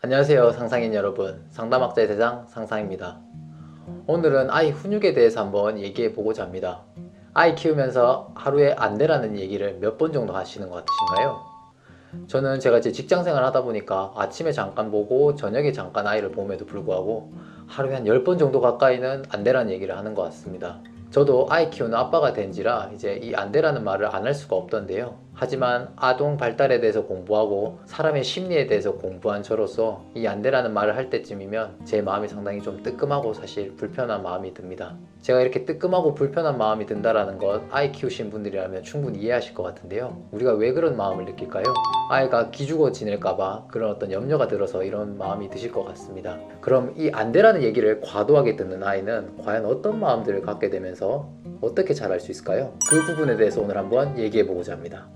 안녕하세요, 상상인 여러분. 상담학자의 세상 상상입니다. 오늘은 아이 훈육에 대해서 한번 얘기해 보고자 합니다. 아이 키우면서 하루에 안 되라는 얘기를 몇 번 정도 하시는 것 같으신가요? 저는 제가 이제 직장 생활 하다 보니까 아침에 잠깐 보고 저녁에 잠깐 아이를 봄에도 불구하고 하루에 한 10번 정도 가까이는 안 되라는 얘기를 하는 것 같습니다. 저도 아이 키우는 아빠가 된지라 이제 이 안 되라는 말을 안 할 수가 없던데요. 하지만 아동 발달에 대해서 공부하고 사람의 심리에 대해서 공부한 저로서 이 안 되라는 말을 할 때쯤이면 제 마음이 상당히 좀 뜨끔하고 사실 불편한 마음이 듭니다. 제가 이렇게 뜨끔하고 불편한 마음이 든다라는 것 아이 키우신 분들이라면 충분히 이해하실 것 같은데요. 우리가 왜 그런 마음을 느낄까요? 아이가 기죽어 지낼까봐 그런 어떤 염려가 들어서 이런 마음이 드실 것 같습니다. 그럼 이 안 되라는 얘기를 과도하게 듣는 아이는 과연 어떤 마음들을 갖게 되면서 어떻게 자랄 수 있을까요? 그 부분에 대해서 오늘 한번 얘기해 보고자 합니다.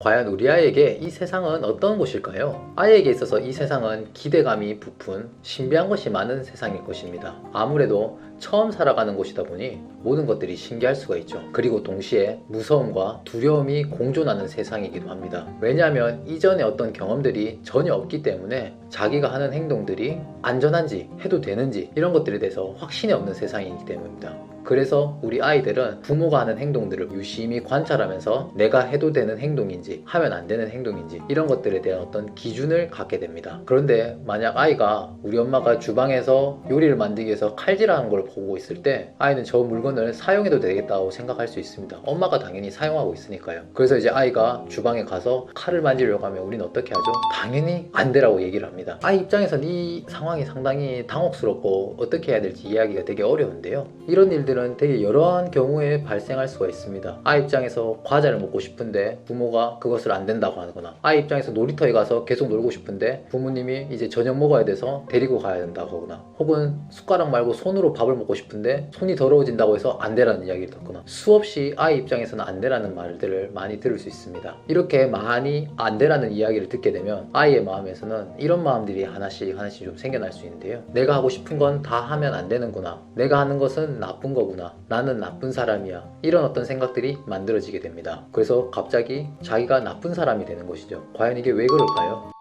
과연 우리 아이에게 이 세상은 어떤 곳일까요? 아이에게 있어서 이 세상은 기대감이 부푼 신비한 것이 많은 세상일 것입니다. 아무래도 처음 살아가는 곳이다 보니 모든 것들이 신기할 수가 있죠. 그리고 동시에 무서움과 두려움이 공존하는 세상이기도 합니다. 왜냐하면 이전에 어떤 경험들이 전혀 없기 때문에 자기가 하는 행동들이 안전한지 해도 되는지 이런 것들에 대해서 확신이 없는 세상이기 때문입니다. 그래서 우리 아이들은 부모가 하는 행동들을 유심히 관찰하면서 내가 해도 되는 행동인지 하면 안 되는 행동인지 이런 것들에 대한 어떤 기준을 갖게 됩니다. 그런데 만약 아이가 우리 엄마가 주방에서 요리를 만들기 위해서 칼질하는 걸 보고 있을 때 아이는 저 물건을 사용해도 되겠다고 생각할 수 있습니다. 엄마가 당연히 사용하고 있으니까요. 그래서 이제 아이가 주방에 가서 칼을 만지려고 하면 우리는 어떻게 하죠? 당연히 안 되라고 얘기를 합니다. 아이 입장에선 이 상황이 상당히 당혹스럽고 어떻게 해야 될지 이해하기가 되게 어려운데요. 이런 일들은 되게 여러한 경우에 발생할 수가 있습니다. 아이 입장에서 과자를 먹고 싶은데 부모가 그것을 안 된다고 하거나, 아이 입장에서 놀이터에 가서 계속 놀고 싶은데 부모님이 이제 저녁 먹어야 돼서 데리고 가야 된다고 하거나, 혹은 숟가락 말고 손으로 밥을 먹고 싶은데 손이 더러워진다고 해서 안 되라는 이야기를 듣거나, 수없이 아이 입장에서는 안 되라는 말들을 많이 들을 수 있습니다. 이렇게 많이 안 되라는 이야기를 듣게 되면 아이의 마음에서는 이런 마음들이 하나씩 좀 생겨날 수 있는데요. 내가 하고 싶은 건 다 하면 안 되는구나, 내가 하는 것은 나쁜 거구나, 나는 나쁜 사람이야, 이런 어떤 생각들이 만들어지게 됩니다. 그래서 갑자기 자기가 나쁜 사람이 되는 것이죠. 과연 이게 왜 그럴까요?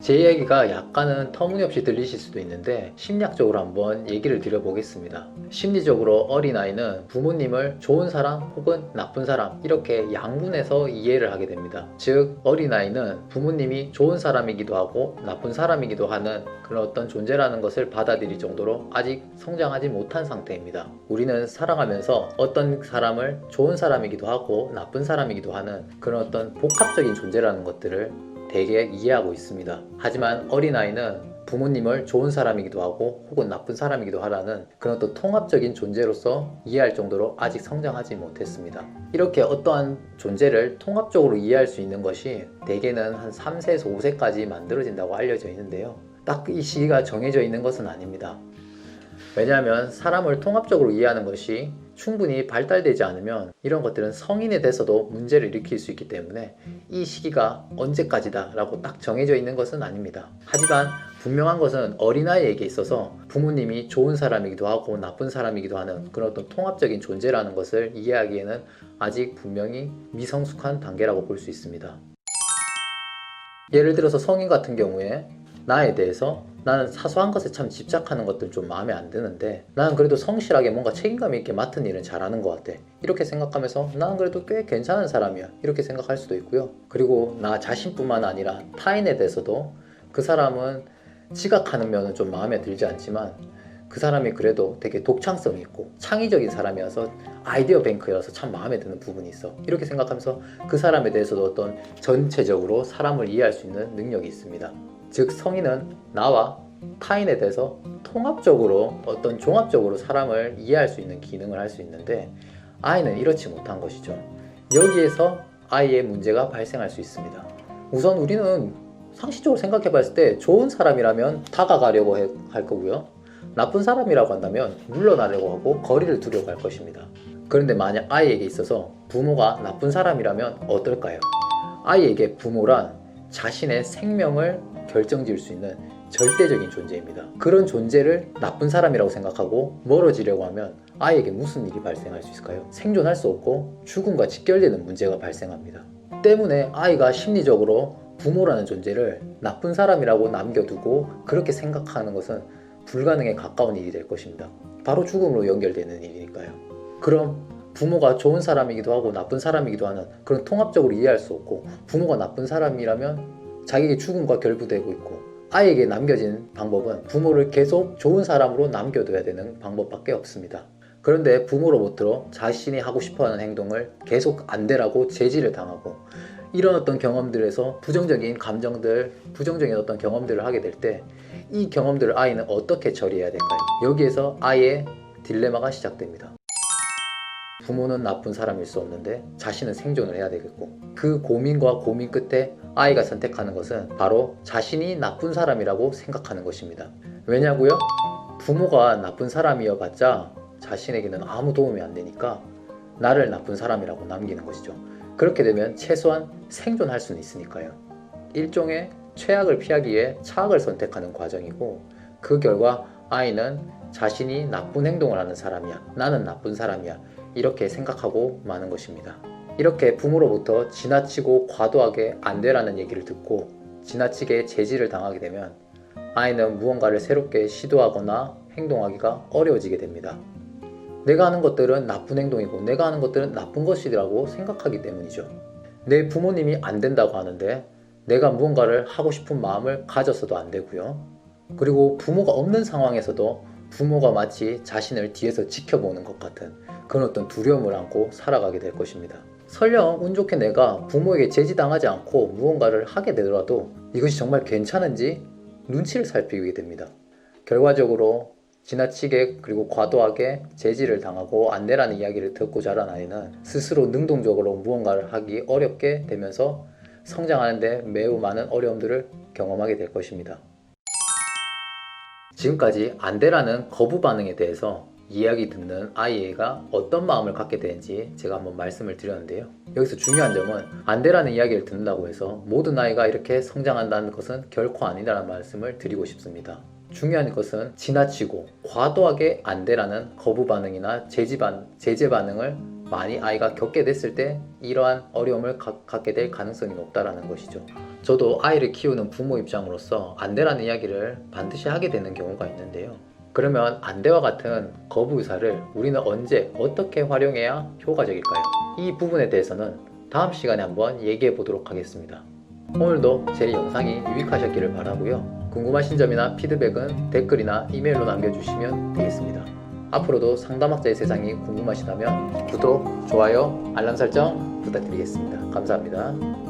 제 이야기가 약간은 터무니없이 들리실 수도 있는데 심리학적으로 한번 얘기를 드려보겠습니다. 심리적으로 어린아이는 부모님을 좋은 사람 혹은 나쁜 사람 이렇게 양분해서 이해를 하게 됩니다. 즉 어린아이는 부모님이 좋은 사람이기도 하고 나쁜 사람이기도 하는 그런 어떤 존재라는 것을 받아들일 정도로 아직 성장하지 못한 상태입니다. 우리는 살아가면서 어떤 사람을 좋은 사람이기도 하고 나쁜 사람이기도 하는 그런 어떤 복합적인 존재라는 것들을 대개 이해하고 있습니다. 하지만 어린아이는 부모님을 좋은 사람이기도 하고 혹은 나쁜 사람이기도 하라는 그런 또 통합적인 존재로서 이해할 정도로 아직 성장하지 못했습니다. 이렇게 어떠한 존재를 통합적으로 이해할 수 있는 것이 대개는 한 3세에서 5세까지 만들어진다고 알려져 있는데요. 딱 이 시기가 정해져 있는 것은 아닙니다. 왜냐하면 사람을 통합적으로 이해하는 것이 충분히 발달되지 않으면 이런 것들은 성인에 대해서도 문제를 일으킬 수 있기 때문에 이 시기가 언제까지다 라고 딱 정해져 있는 것은 아닙니다. 하지만 분명한 것은 어린아이에게 있어서 부모님이 좋은 사람이기도 하고 나쁜 사람이기도 하는 그런 어떤 통합적인 존재라는 것을 이해하기에는 아직 분명히 미성숙한 단계라고 볼 수 있습니다. 예를 들어서 성인 같은 경우에 나에 대해서 나는 사소한 것에 참 집착하는 것들 좀 마음에 안 드는데 나는 그래도 성실하게 뭔가 책임감 있게 맡은 일은 잘하는 것 같아, 이렇게 생각하면서 나는 그래도 꽤 괜찮은 사람이야 이렇게 생각할 수도 있고요. 그리고 나 자신뿐만 아니라 타인에 대해서도 그 사람은 지각하는 면은 좀 마음에 들지 않지만 그 사람이 그래도 되게 독창성이 있고 창의적인 사람이어서 아이디어 뱅크여서 참 마음에 드는 부분이 있어, 이렇게 생각하면서 그 사람에 대해서도 어떤 전체적으로 사람을 이해할 수 있는 능력이 있습니다. 즉 성인은 나와 타인에 대해서 통합적으로 어떤 종합적으로 사람을 이해할 수 있는 기능을 할 수 있는데 아이는 이렇지 못한 것이죠. 여기에서 아이의 문제가 발생할 수 있습니다. 우선 우리는 상식적으로 생각해 봤을 때 좋은 사람이라면 다가가려고 할 거고요, 나쁜 사람이라고 한다면 물러나려고 하고 거리를 두려고 할 것입니다. 그런데 만약 아이에게 있어서 부모가 나쁜 사람이라면 어떨까요? 아이에게 부모란 자신의 생명을 결정지을 수 있는 절대적인 존재입니다. 그런 존재를 나쁜 사람이라고 생각하고 멀어지려고 하면 아이에게 무슨 일이 발생할 수 있을까요? 생존할 수 없고 죽음과 직결되는 문제가 발생합니다. 때문에 아이가 심리적으로 부모라는 존재를 나쁜 사람이라고 남겨두고 그렇게 생각하는 것은 불가능에 가까운 일이 될 것입니다. 바로 죽음으로 연결되는 일이니까요. 그럼 부모가 좋은 사람이기도 하고 나쁜 사람이기도 하는 그런 통합적으로 이해할 수 없고, 부모가 나쁜 사람이라면 자기에게 죽음과 결부되고 있고, 아이에게 남겨진 방법은 부모를 계속 좋은 사람으로 남겨둬야 되는 방법밖에 없습니다. 그런데 부모로부터 자신이 하고 싶어하는 행동을 계속 안 되라고 제지를 당하고, 이런 어떤 경험들에서 부정적인 감정들, 부정적인 어떤 경험들을 하게 될 때 이 경험들을 아이는 어떻게 처리해야 될까요? 여기에서 아이의 딜레마가 시작됩니다. 부모는 나쁜 사람일 수 없는데 자신은 생존을 해야 되겠고, 그 고민과 고민 끝에 아이가 선택하는 것은 바로 자신이 나쁜 사람이라고 생각하는 것입니다. 왜냐고요? 부모가 나쁜 사람이어봤자 자신에게는 아무 도움이 안 되니까 나를 나쁜 사람이라고 남기는 것이죠. 그렇게 되면 최소한 생존할 수는 있으니까요. 일종의 최악을 피하기 위해 차악을 선택하는 과정이고, 그 결과 아이는 자신이 나쁜 행동을 하는 사람이야, 나는 나쁜 사람이야, 이렇게 생각하고 마는 것입니다. 이렇게 부모로부터 지나치고 과도하게 안 되라는 얘기를 듣고 지나치게 제지를 당하게 되면 아이는 무언가를 새롭게 시도하거나 행동하기가 어려워지게 됩니다. 내가 하는 것들은 나쁜 행동이고 내가 하는 것들은 나쁜 것이라고 생각하기 때문이죠. 내 부모님이 안 된다고 하는데 내가 무언가를 하고 싶은 마음을 가졌어도 안 되고요. 그리고 부모가 없는 상황에서도 부모가 마치 자신을 뒤에서 지켜보는 것 같은 그런 어떤 두려움을 안고 살아가게 될 것입니다. 설령 운 좋게 내가 부모에게 제지당하지 않고 무언가를 하게 되더라도 이것이 정말 괜찮은지 눈치를 살피게 됩니다. 결과적으로 지나치게 그리고 과도하게 제지를 당하고 안 되라는 이야기를 듣고 자란 아이는 스스로 능동적으로 무언가를 하기 어렵게 되면서 성장하는데 매우 많은 어려움들을 경험하게 될 것입니다. 지금까지 안 되라는 거부 반응에 대해서 이야기 듣는 아이가 어떤 마음을 갖게 되는지 제가 한번 말씀을 드렸는데요. 여기서 중요한 점은 안 되라는 이야기를 듣는다고 해서 모든 아이가 이렇게 성장한다는 것은 결코 아니라는 말씀을 드리고 싶습니다. 중요한 것은 지나치고 과도하게 안 되라는 거부 반응이나 제재 반응을 많이 아이가 겪게 됐을 때 이러한 어려움을 갖게 될 가능성이 높다는 것이죠. 저도 아이를 키우는 부모 입장으로서 안 되라는 이야기를 반드시 하게 되는 경우가 있는데요. 그러면 안 돼와 같은 거부 의사를 우리는 언제 어떻게 활용해야 효과적일까요? 이 부분에 대해서는 다음 시간에 한번 얘기해 보도록 하겠습니다. 오늘도 제 영상이 유익하셨기를 바라고요. 궁금하신 점이나 피드백은 댓글이나 이메일로 남겨주시면 되겠습니다. 앞으로도 상담학자의 세상이 궁금하시다면 구독, 좋아요, 알람 설정 부탁드리겠습니다. 감사합니다.